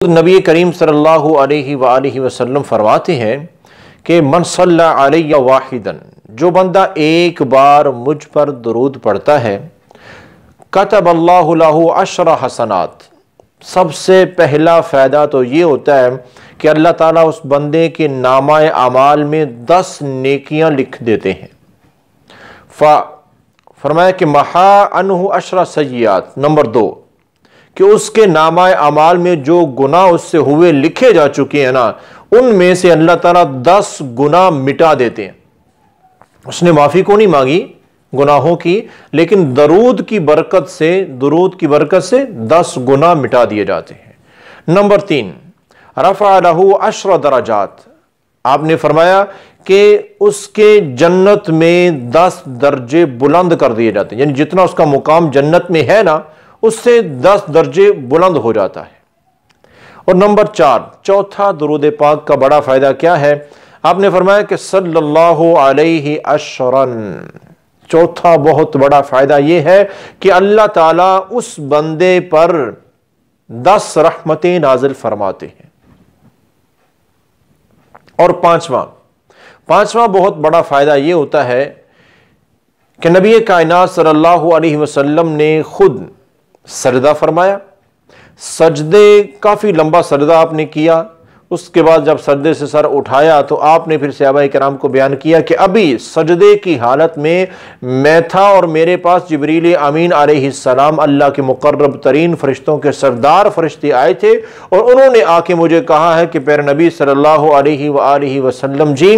नबी करीम सल्लल्लाहु अलैहि वसल्लम फरमाते हैं कि मन सल्ला अलैया वाहिदन, जो बंदा एक बार मुझ पर दुरूद पढ़ता है, कतबल्लाहु लहू अशरा हसनात, सबसे पहला फ़ायदा तो ये होता है कि अल्लाह ताला उस बंदे के नामाए अमाल में 10 नेकियां लिख देते हैं। फरमाया कि महा अनहु अशरा सय्यात। नंबर 2 कि उसके नामाए अमाल में जो गुनाह उससे हुए लिखे जा चुके हैं ना, उनमें से अल्लाह ताला 10 गुनाह मिटा देते हैं। उसने माफ़ी को नहीं मांगी गुनाहों की, लेकिन दुरूद की बरकत से 10 गुनाह मिटा दिए जाते हैं। नंबर 3 रफ़ा लहू अशरा दराजात, आपने फरमाया कि उसके जन्नत में 10 दर्जे बुलंद कर दिए जाते हैं, यानी जितना उसका मुकाम जन्नत में है ना, उससे 10 दर्जे बुलंद हो जाता है। और नंबर 4 चौथा दुरूद पाक का बड़ा फायदा क्या है? आपने फरमाया कि सल्लल्लाहु अलैहि अशरन। चौथा बहुत बड़ा फायदा यह है कि अल्लाह ताला उस बंदे पर 10 रहमतें नाजिल फरमाते हैं। और पांचवा बहुत बड़ा फायदा यह होता है कि नबी कायनात सल्लल्लाहु अलैहि वसल्लम ने खुद सजदा फरमाया। सजदे काफ़ी लंबा सजदा आपने किया। उसके बाद जब सजदे से सर उठाया तो आपने फिर सहाबा किराम को बयान किया कि अभी सजदे की हालत में मैं था और मेरे पास जिब्रील अमीन अलैहिस्सलाम, अल्लाह के मुकर्रब तरीन फरिश्तों के सरदार फरिश्ते आए थे और उन्होंने आके मुझे कहा है कि प्यारे नबी सल्लल्लाहु अलैहि वसल्लम जी,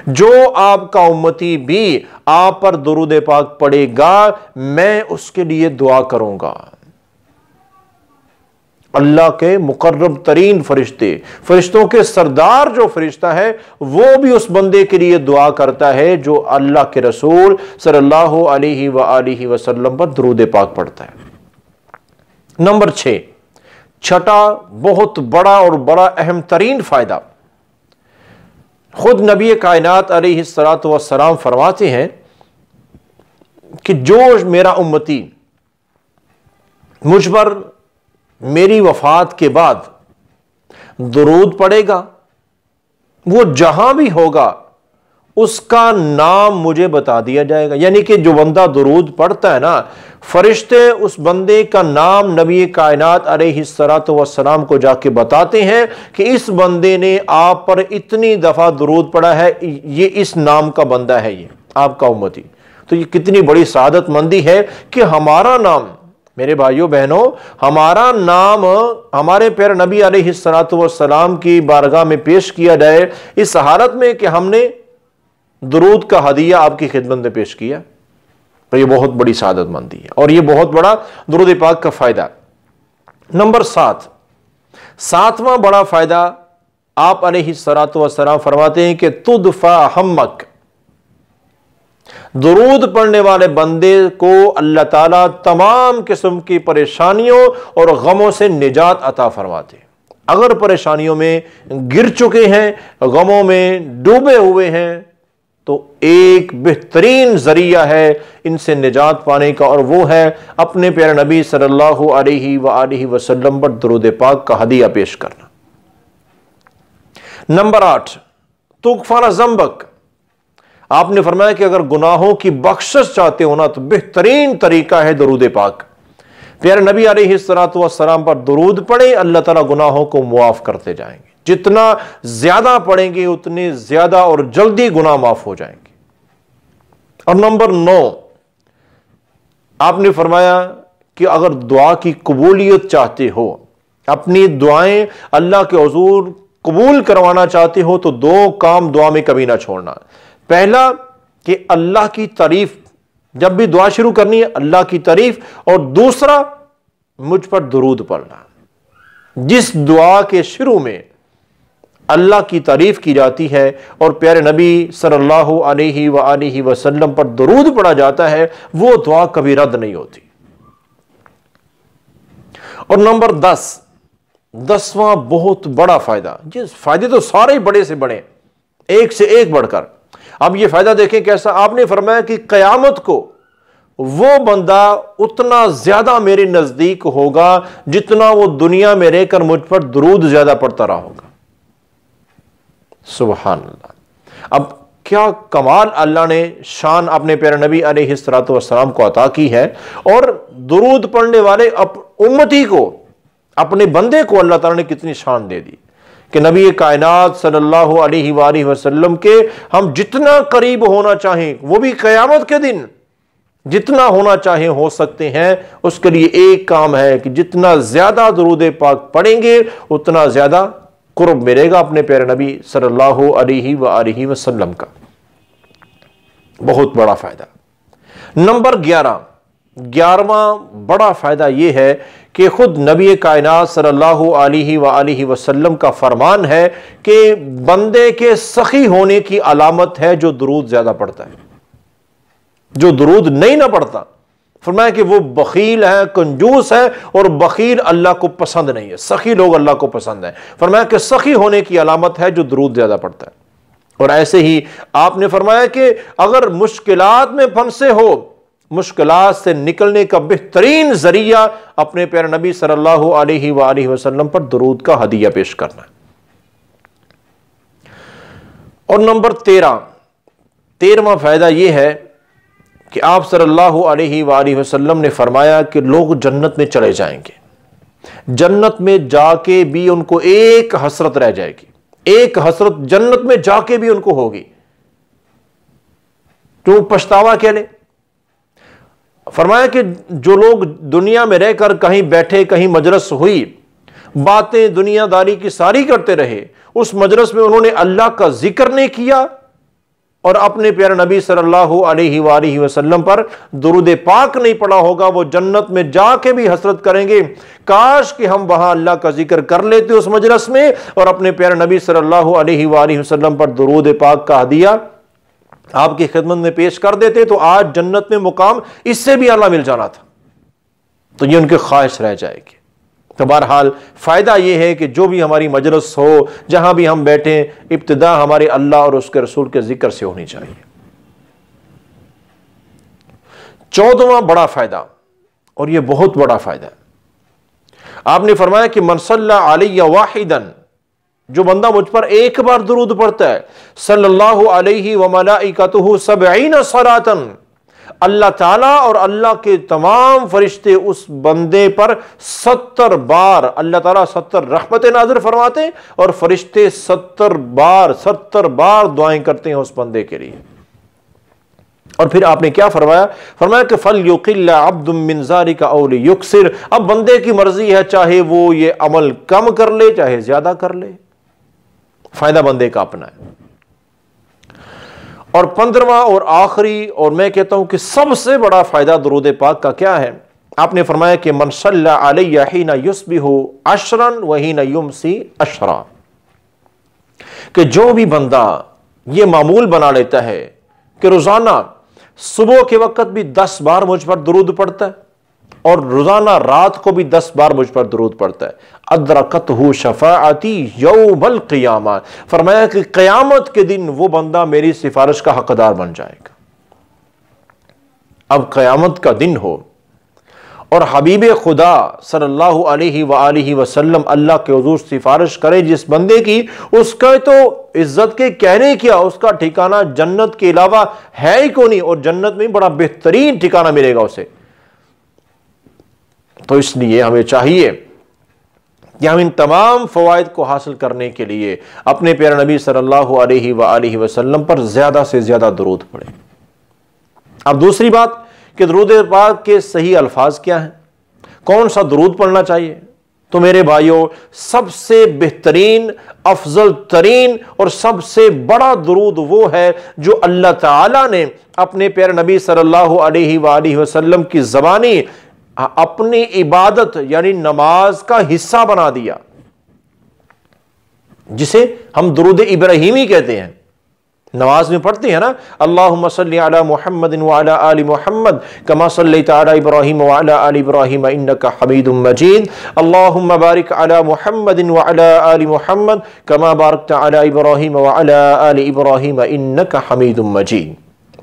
जो आपका उम्मती भी आप पर दुरूद पाक पढ़ेगा, मैं उसके लिए दुआ करूंगा। अल्लाह के मुकर्रब तरीन फरिश्तों के सरदार जो फरिश्ता है, वो भी उस बंदे के लिए दुआ करता है जो अल्लाह के रसूल सल्लल्लाहु अलैहि वसल्लम पर दुरूद पाक पढ़ता है। नंबर 6 छठा बहुत बड़ा और बड़ा अहम तरीन फायदा, खुद नबी कायनात अलैहिस्सलातु वस्सलाम फरमाते हैं कि जो मेरा उम्मती मुझ पर मेरी वफात के बाद दुरूद पढ़ेगा, वो जहां भी होगा उसका नाम मुझे बता दिया जाएगा। यानी कि जो बंदा दुरूद पढ़ता है ना, फरिश्ते उस बंदे का नाम नबी कायनात अलैहिस्सलातु वस्सलाम को जाके बताते हैं कि इस बंदे ने आप पर इतनी दफा दुरूद पढ़ा है, ये इस नाम का बंदा है, ये आपका उम्मती। तो ये कितनी बड़ी सआदत मंदी है कि हमारा नाम, मेरे भाइयों बहनों, हमारा नाम हमारे प्यारे नबी अलैहिस्सलातु वस्सलाम की बारगाह में पेश किया जाए, इस हालत में कि हमने दुरूद का हदिया आपकी खिदमत में पेश किया। तो ये बहुत बड़ी सआदत मंदी है और ये बहुत बड़ा दुरूद पाक का फायदा। नंबर 7वां बड़ा फायदा, आप अलैहिस्सलातु वस्सलाम फरमाते हैं कि तुदफा हम्मक, दुरूद पढ़ने वाले बंदे को अल्लाह ताला तमाम किस्म की परेशानियों और गमों से निजात अता फरमाते हैं। अगर परेशानियों में गिर चुके हैं, गमों में डूबे हुए हैं, तो एक बेहतरीन जरिया है इनसे निजात पाने का, और वो है अपने प्यारे नबी सल्लल्लाहु अलैहि वसल्लम पर दुरूद पाक का हदिया पेश करना। नंबर 8 तुगफर ज़ंबक, आपने फरमाया कि अगर गुनाहों की बख्शिश चाहते हो ना, तो बेहतरीन तरीका है दुरूद पाक। प्यारे नबी अलैहिस्सलातु वस्सलाम पर दुरूद पढ़े, अल्लाह ताला गुनाहों को मुआफ करते जाएंगे। जितना ज्यादा पढ़ेंगे उतने ज्यादा और जल्दी गुनाह माफ हो जाएंगे। और नंबर 9 आपने फरमाया कि अगर दुआ की कबूलियत चाहते हो, अपनी दुआएं अल्लाह के हुजूर कबूल करवाना चाहते हो, तो 2 काम दुआ में कभी ना छोड़ना। पहला कि अल्लाह की तारीफ, जब भी दुआ शुरू करनी है अल्लाह की तारीफ, और दूसरा मुझ पर दुरूद पढ़ना। जिस दुआ के शुरू में अल्लाह की तारीफ की जाती है और प्यारे नबी सल्लल्लाहु अलैहि वसल्लम पर दुरूद पढ़ा जाता है, वो दुआ कभी रद्द नहीं होती। और नंबर 10वां बहुत बड़ा फायदा, जिस फायदे तो सारे बड़े से बड़े, एक से एक बढ़कर। अब ये फायदा देखें कैसा। आपने फरमाया कि कयामत को वो बंदा उतना ज्यादा मेरे नजदीक होगा जितना वो दुनिया में रहकर मुझ पर दुरूद ज्यादा पढ़ता रहा होगा। सुभान अल्लाह। अब क्या कमाल अल्लाह ने शान अपने प्यारे नबी अलैहिस्सलातु वस्सलाम को अता की है, और दुरूद पढ़ने वाले उम्मती को, अपने बंदे को अल्लाह ताला ने कितनी शान दे दी कि नबी कायनात सल्लल्लाहु अलैहि वसल्लम के हम जितना करीब होना चाहें, वो भी क़यामत के दिन जितना होना चाहे हो सकते हैं। उसके लिए एक काम है कि जितना ज्यादा दुरूद पाक पढ़ेंगे उतना ज्यादा कुर्ब मिलेगा अपने प्यारे नबी सल्लल्लाहु अलैहि वसल्लम का। बहुत बड़ा फायदा। नंबर 11वां बड़ा फायदा यह है कि खुद नबी कायनात सल्लल्लाहु अलैहि वसल्लम का फरमान है कि बंदे के सखी होने की अलामत है जो दुरूद ज्यादा पढ़ता है। जो दुरूद नहीं ना पढ़ता, फरमाया कि वो बखील है, कंजूस है, और बखील अल्लाह को पसंद नहीं है। सखी लोग अल्लाह को पसंद है। फरमाया कि सखी होने की अलामत है जो दुरूद ज्यादा पढ़ता है। और ऐसे ही आपने फरमाया कि अगर मुश्किलात में फंसे हो, मुश्किलात से निकलने का बेहतरीन जरिया अपने प्यारे नबी सल्लल्लाहु अलैहि वसल्लम पर दुरूद का हदिया पेश करना है। और नंबर 13वां फायदा यह है कि आप सल्लल्लाहु अलैहि वसल्लम ने फरमाया कि लोग जन्नत में चले जाएंगे, जन्नत में जाके भी उनको एक हसरत रह जाएगी, एक हसरत जन्नत में जाके भी उनको होगी। तो पछतावा क्या ले? फरमाया कि जो लोग दुनिया में रहकर कहीं बैठे, कहीं मजलिस हुई, बातें दुनियादारी की सारी करते रहे, उस मजलिस में उन्होंने अल्लाह का जिक्र नहीं किया और अपने प्यारे नबी सल्लल्लाहु अलैहि वसल्लम पर दुरूद पाक नहीं पढ़ा होगा, वो जन्नत में जाके भी हसरत करेंगे काश कि हम वहां अल्लाह का जिक्र कर लेते उस मजलिस में और अपने प्यारे नबी सल्लल्लाहु अलैहि वसल्लम पर दुरूद पाक का हदिया आपकी खिदमत में पेश कर देते, तो आज जन्नत में मुकाम इससे भी आला मिल जाना था। तो ये उनकी ख्वाहिश रह जाएगी। तो बहरहाल फायदा यह है कि जो भी हमारी मजलिस हो, जहां भी हम बैठे, इब्तिदा हमारे अल्लाह और उसके रसूल के जिक्र से होनी चाहिए। 14वां बड़ा फायदा, और यह बहुत बड़ा फायदा है, आपने फरमाया कि मन सल्ला अलैया वाहिदन, जो बंदा मुझ पर एक बार दुरूद पढ़ता है, सल्लल्लाहु अलैहि व मलाइकतुहु सबईना सलातन, अल्लाह ताला और अल्लाह के तमाम फरिश्ते उस बंदे पर 70 बार, अल्लाह ताला 70 रहमतें नाज़िल फरमाते और फरिश्ते 70 बार दुआएं करते हैं उस बंदे के लिए। और फिर आपने क्या फरमाया? फरमाया कि फल युकिल्ला अब्दुम मिन ज़ालिका औ लियुक्सिर, अब बंदे की मर्जी है, चाहे वो ये अमल कम कर ले चाहे ज्यादा कर ले, फायदा बंदे का अपना है। और 15वां और आखिरी, और मैं कहता हूं कि सबसे बड़ा फायदा दुरूद पाक का क्या है? आपने फरमाया कि मन सल्ला अलैया हिना युस्बिहु अशरन व हिना युमसी अशरा, कि जो भी बंदा ये मामूल बना लेता है कि रोजाना सुबह के वक्त भी 10 बार मुझ पर दुरूद पढ़ता है और रोजाना रात को भी 10 बार मुझ पर दुरूद पढ़ता है, अदरकतहु शफाअती यौमल क़ियामा, फरमाया कि क़यामत के दिन वो बंदा मेरी सिफारिश का हकदार बन जाएगा। अब क़यामत का दिन हो और हबीब खुदा सल्लल्लाहु अलैहि वसल्लम अल्लाह के हुजूर सिफारिश करे जिस बंदे की, उसका तो इज्जत के कहने क्या, उसका ठिकाना जन्नत के अलावा है ही कोई नहीं, और जन्नत में बड़ा बेहतरीन ठिकाना मिलेगा उसे। तो इसलिए हमें चाहिए कि हम इन तमाम फवाइद को हासिल करने के लिए अपने प्यारे नबी सल्लल्लाहु अलैहि वसल्लम पर ज्यादा से ज्यादा दुरूद पढ़ें। अब दूसरी बात कि दुरूद पाक के सही अल्फाज क्या हैं, कौन सा दुरूद पढ़ना चाहिए? तो मेरे भाइयों, सबसे बेहतरीन, अफजल तरीन और सबसे बड़ा दुरूद वो है जो अल्लाह ताला ने अपने प्यारे नबी सल्लल्लाहु अलैहि वसल्लम की ज़बानी अपनी इबादत यानी नमाज का हिस्सा बना दिया, जिसे हम दुरूद इब्राहिमी कहते हैं। नमाज में पढ़ते हैं ना, अल्लाहुम्मा सल्ली अला मुहम्मदिन व अला आलि मुहम्मद कमा सल्लैता अला इब्राहीम व अला आलि इब्राहीम इन्नका हमीदुम मजीद, अल्लाहुम्मा बारिक अला मुहम्मदिन व अला आलि मुहम्मद कमा बारकता अला इब्राहीम व अला आलि इब्राहीम इन्नका हमीदुम मजीद।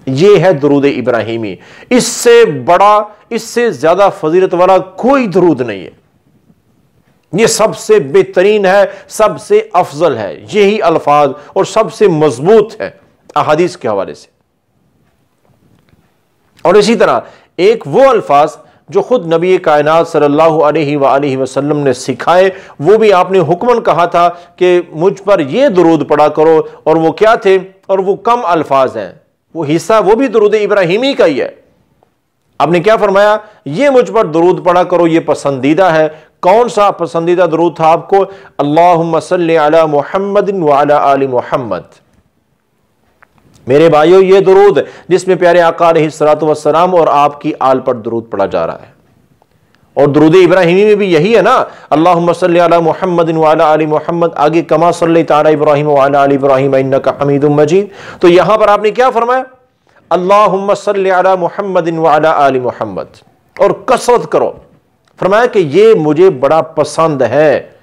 यह है दुरूद इब्राहिमी। इससे बड़ा, इससे ज्यादा फजीलत वाला कोई दुरूद नहीं है। यह सबसे बेहतरीन है, सबसे अफजल है, यही अल्फाज और सबसे मजबूत है अहादीस के हवाले से। और इसी तरह एक वो अल्फाज जो खुद नबी कायनात सल्लल्लाहु अलैहि वसल्लम ने सिखाए, वो भी आपने हुक्मन कहा था कि मुझ पर यह दुरूद पढ़ा करो, और वो क्या थे, और वो कम अल्फाज हैं, वो हिस्सा वो भी दुरूद इब्राहिमी का ही है। आपने क्या फरमाया, ये मुझ पर दुरूद पढ़ा करो, ये पसंदीदा है। कौन सा पसंदीदा दुरूद था आपको? अल्लाहुम्मा सल्लि अला मुहम्मदिन व अला आलि मुहम्मद। मेरे भाइयों, ये दुरूद जिसमें प्यारे आका अलैहिस्सलातु वस्सलाम और आपकी आल पर दुरूद पढ़ा जा रहा है, और दुरूद इब्राहिमी में भी यही है ना, अल्लाहुम्मा सल्लि अला मुहम्मदिन व अला आलि मुहम्मद, आगे कमा सल्लैता अला इब्राहीम व अला आलि इब्राहीम इन्नका हमीदुम मजीद। तो यहां पर आपने क्या फरमाया? अल्लाहुम्मा सल्लि अला मुहम्मदिन व अला आलि मुहम्मद, और कसरत करो। फरमाया कि ये मुझे बड़ा पसंद है,